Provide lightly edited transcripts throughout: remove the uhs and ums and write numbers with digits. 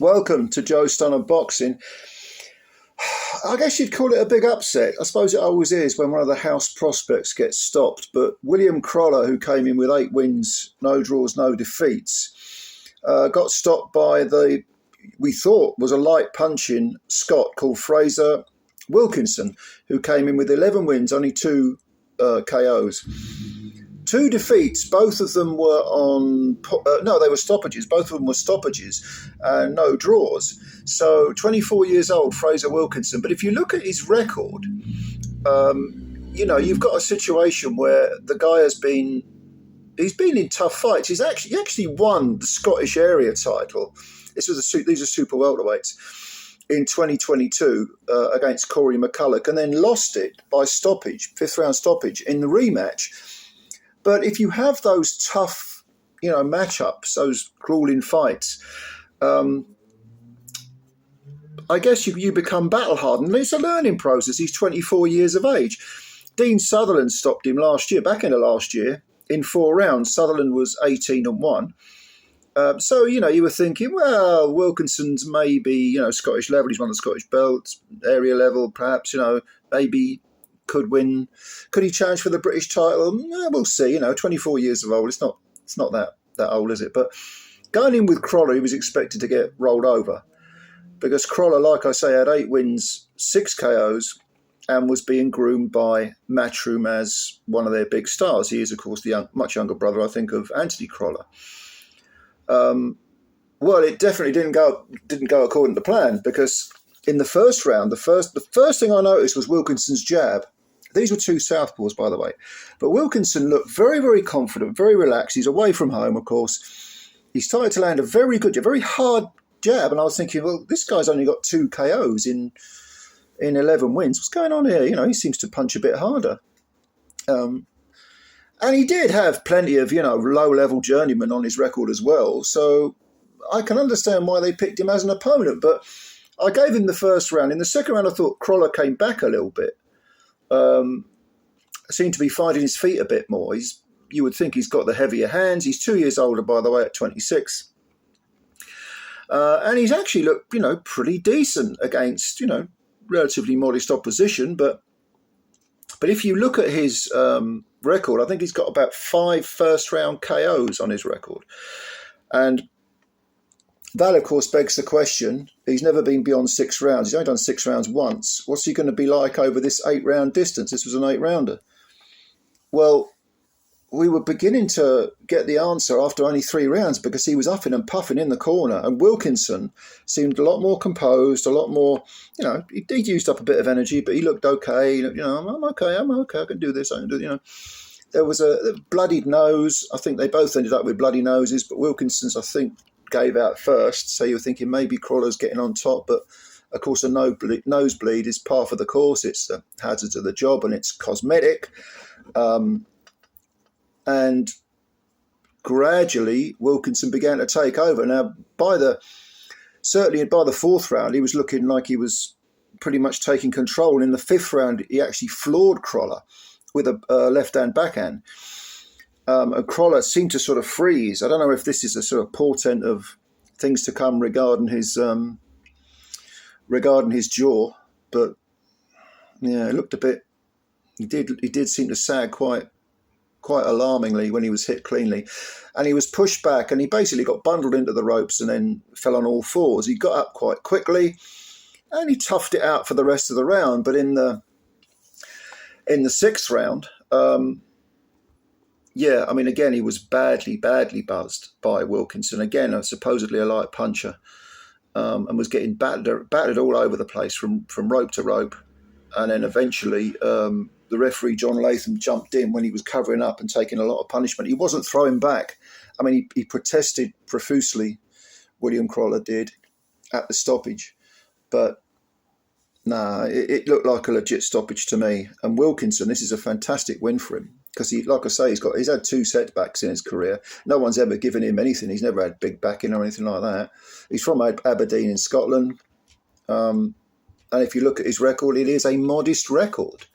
Welcome to Joe Stunner Boxing. I guess you'd call it a big upset. I suppose it always is when one of the house prospects gets stopped. But William Crolла, who came in with 8 wins, no draws, no defeats, got stopped by we thought was a light punching Scot called Fraser Wilkinson, who came in with 11 wins, only 2 KOs. 2 defeats, both of them were they were stoppages. Both of them were stoppages, no draws. So 24 years old, Fraser Wilkinson. But if you look at his record, you've got a situation where the guy he's been in tough fights. He actually won the Scottish area title. These are super welterweights in 2022 against Corey McCulloch, and then lost it by stoppage, 5th round stoppage in the rematch. But if you have those tough, matchups, those grueling fights, I guess you become battle hardened. It's a learning process. He's 24 years of age. Dean Sutherland stopped him back in the last year, in 4 rounds. Sutherland was 18-1. So, you were thinking, well, Wilkinson's maybe, Scottish level. He's won the Scottish belts, area level, perhaps, maybe could win. Could he challenge for the British title? We'll see. 24 years of old. It's not that old, is it? But going in with Crolla, he was expected to get rolled over because Crolla, like I say, had 8 wins, 6 KOs, and was being groomed by Matchroom as one of their big stars. He is, of course, the much younger brother, I think, of Anthony Crollar. Well, it definitely didn't go according to plan, because in the first round, the first thing I noticed was Wilkinson's jab. These were 2 southpaws, by the way. But Wilkinson looked very, very confident, very relaxed. He's away from home, of course. He started to land a very hard jab. And I was thinking, well, this guy's only got 2 KOs in 11 wins. What's going on here? He seems to punch a bit harder. And he did have plenty of, low-level journeymen on his record as well. So I can understand why they picked him as an opponent. But I gave him the first round. In the second round, I thought Crollar came back a little bit. Seemed to be finding his feet a bit more. You would think he's got the heavier hands. He's 2 years older, by the way, at 26. And he's actually looked, pretty decent against, relatively modest opposition. But if you look at his record, I think he's got about 5 first-round KOs on his record. And that, of course, begs the question. He's never been beyond 6 rounds. He's only done 6 rounds once. What's he going to be like over this 8-round distance? This was an 8-rounder. Well, we were beginning to get the answer after only 3 rounds, because he was huffing and puffing in the corner. And Wilkinson seemed a lot more composed, a lot more, he used up a bit of energy, but he looked okay. I'm okay, I can do this, I can do it, There was a bloodied nose. I think they both ended up with bloody noses, but Wilkinson's, I think, gave out first. So you're thinking maybe Crawler's getting on top, but of course a nosebleed is part of the course. It's the hazards of the job, and it's cosmetic. And gradually Wilkinson began to take over. Now, certainly by the 4th round, he was looking like he was pretty much taking control. In the 5th round, he actually floored Crollar with a left-hand backhand. And Crollar seemed to sort of freeze. I don't know if this is a sort of portent of things to come regarding his jaw, but yeah, it looked a bit. He did seem to sag quite alarmingly when he was hit cleanly, and he was pushed back, and he basically got bundled into the ropes and then fell on all fours. He got up quite quickly, and he toughed it out for the rest of the round. But in the 6th round. Again, he was badly buzzed by Wilkinson. Again, supposedly a light puncher, and was getting battered all over the place from rope to rope. And then eventually the referee, John Latham, jumped in when he was covering up and taking a lot of punishment. He wasn't throwing back. He protested profusely, William Crollar did, at the stoppage. But it looked like a legit stoppage to me. And Wilkinson, this is a fantastic win for him, because like I say, he's had 2 setbacks in his career. No one's ever given him anything. He's never had big backing or anything like that. He's from Aberdeen in Scotland. And if you look at his record, it is a modest record.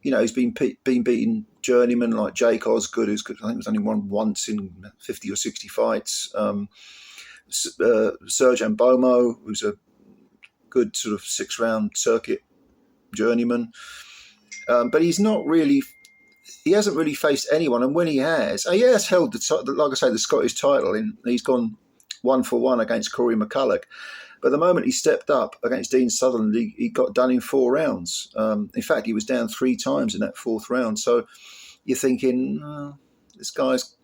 He's been beating journeymen like Jake Osgood, who's, I think, was only won once in 50 or 60 fights. Serge Ambomo, who's a good sort of 6-round circuit journeyman. But he's not really, he hasn't really faced anyone. And when he has held like I say, the Scottish title, and he's gone 1-for-1 against Corey McCulloch. But the moment he stepped up against Dean Sutherland, he got done in 4 rounds. In fact, he was down 3 times in that 4th round. So you're thinking, this guy's,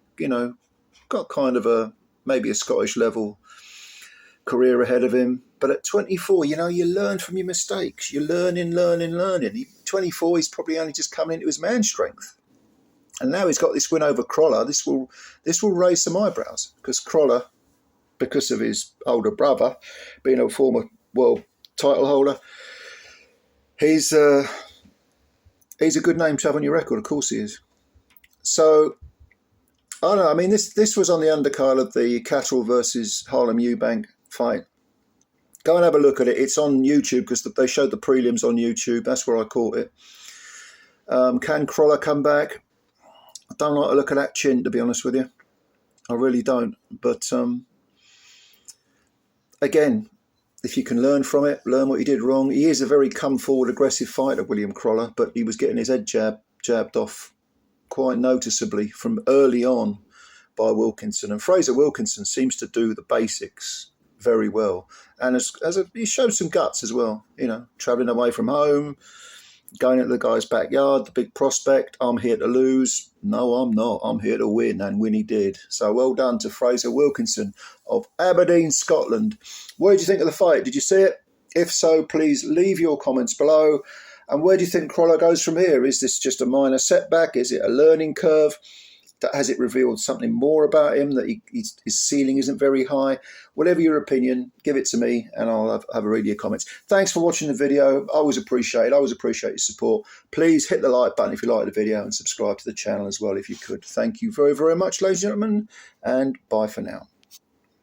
got kind of maybe a Scottish level career ahead of him. But at 24, you learn from your mistakes. You're learning. 24, he's probably only just coming into his man strength. And now he's got this win over Crolla. This will raise some eyebrows, because Crolla, because of his older brother being a former world title holder, he's a good name to have on your record. Of course he is. So I don't know. I mean, this was on the undercard of the Catterall versus Harlem Eubank fight. Go and have a look at it. It's on YouTube, because they showed the prelims on YouTube. That's where I caught it. Can Crolla come back? I don't like to look at that chin, to be honest with you. I really don't. But again, if you can learn from it, learn what you did wrong. He is a very come-forward, aggressive fighter, William Crolla, but he was getting his head jabbed off quite noticeably from early on by Wilkinson. And Fraser Wilkinson seems to do the basics very well. And he showed some guts as well, travelling away from home, going into the guy's backyard, the big prospect. I'm here to lose. No, I'm not. I'm here to win, and win he did. So well done to Fraser Wilkinson of Aberdeen, Scotland. What did you think of the fight? Did you see it? If so, please leave your comments below. And where do you think Crolla goes from here? Is this just a minor setback? Is it a learning curve? Has it revealed something more about him, that his ceiling isn't very high? Whatever your opinion, give it to me, and I'll have a read of your comments. Thanks for watching the video. I always appreciate it. I always appreciate your support. Please hit the like button if you like the video, and subscribe to the channel as well if you could. Thank you very, very much, ladies and gentlemen, and bye for now.